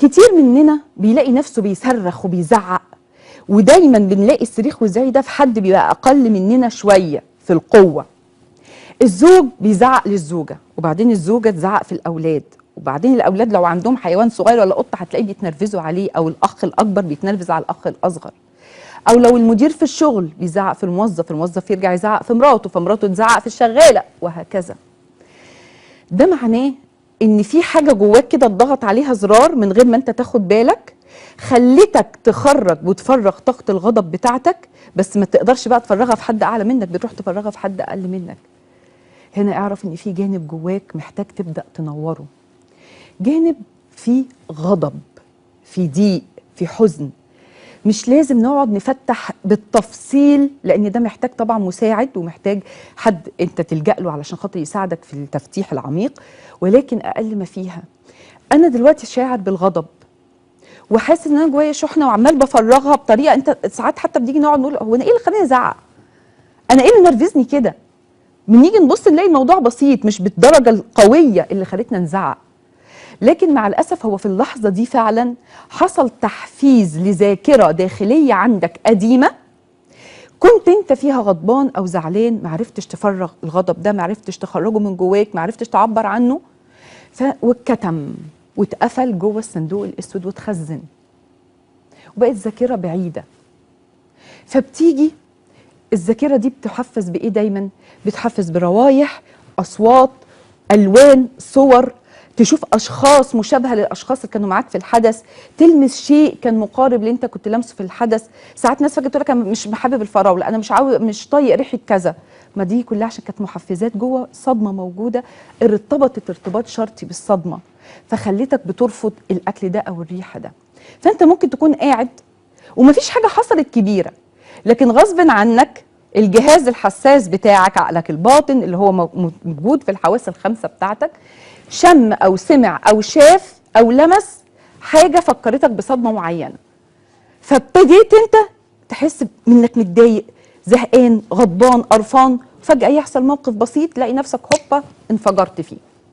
كتير مننا بيلاقي نفسه بيصرخ وبيزعق، ودايما بنلاقي الصريخ والزعيق ده في حد بيبقى اقل مننا شويه في القوه. الزوج بيزعق للزوجه، وبعدين الزوجه تزعق في الاولاد، وبعدين الاولاد لو عندهم حيوان صغير ولا قطه هتلاقيه بيتنرفزوا عليه، او الاخ الاكبر بيتنرفز على الاخ الاصغر، او لو المدير في الشغل بيزعق في الموظف، الموظف يرجع يزعق في مراته، فمراته تزعق في الشغاله، وهكذا. ده معناه ان في حاجه جواك كده اتضغط عليها زرار من غير ما انت تاخد بالك، خلتك تخرج وتفرغ طاقه الغضب بتاعتك، بس ما تقدرش بقى تفرغها في حد اعلى منك، بتروح تفرغها في حد اقل منك. هنا اعرف ان في جانب جواك محتاج تبدا تنوره، جانب فيه غضب، في ضيق، في حزن. مش لازم نقعد نفتح بالتفصيل، لان ده محتاج طبعا مساعد، ومحتاج حد انت تلجأ له علشان خاطر يساعدك في التفتيح العميق، ولكن اقل ما فيها انا دلوقتي شاعر بالغضب، وحاسس ان انا جوايا شحنه وعمال بفرغها بطريقه، انت ساعات حتى بنيجي نقعد نقول هو انا ايه اللي خلاني ازعق؟ انا ايه اللي نرفزني كده؟ بنيجي نبص نلاقي الموضوع بسيط، مش بالدرجه القويه اللي خلتنا نزعق. لكن مع الأسف هو في اللحظة دي فعلا حصل تحفيز لذاكرة داخلية عندك قديمة، كنت انت فيها غضبان أو زعلان، معرفتش تفرغ الغضب ده، معرفتش تخرجه من جواك، معرفتش تعبر عنه، واتكتم واتقفل جوه الصندوق الأسود واتخزن، وبقت ذاكرة بعيدة. فبتيجي الذاكرة دي بتحفز بإيه دايما؟ بتحفز بروايح، أصوات، ألوان، صور، تشوف اشخاص مشابهه للاشخاص اللي كانوا معاك في الحدث، تلمس شيء كان مقارب اللي انت كنت لامسه في الحدث. ساعات ناس فاكره تقول لك انا مش محبب الفراوله، انا مش طايق ريحه كذا، ما دي كلها عشان كانت محفزات جوه، صدمه موجوده ارتبطت ارتباط شرطي بالصدمه، فخلتك بترفض الاكل ده او الريحه ده. فانت ممكن تكون قاعد ومفيش حاجه حصلت كبيره، لكن غصب عنك الجهاز الحساس بتاعك، عقلك الباطن اللي هو موجود في الحواس الخمسه بتاعتك، شم أو سمع أو شاف أو لمس حاجة فكرتك بصدمة معينة، فابتديت أنت تحس إنك متضايق، زهقان، غضبان، قرفان، فجأة يحصل موقف بسيط تلاقي نفسك هوبا انفجرت فيه.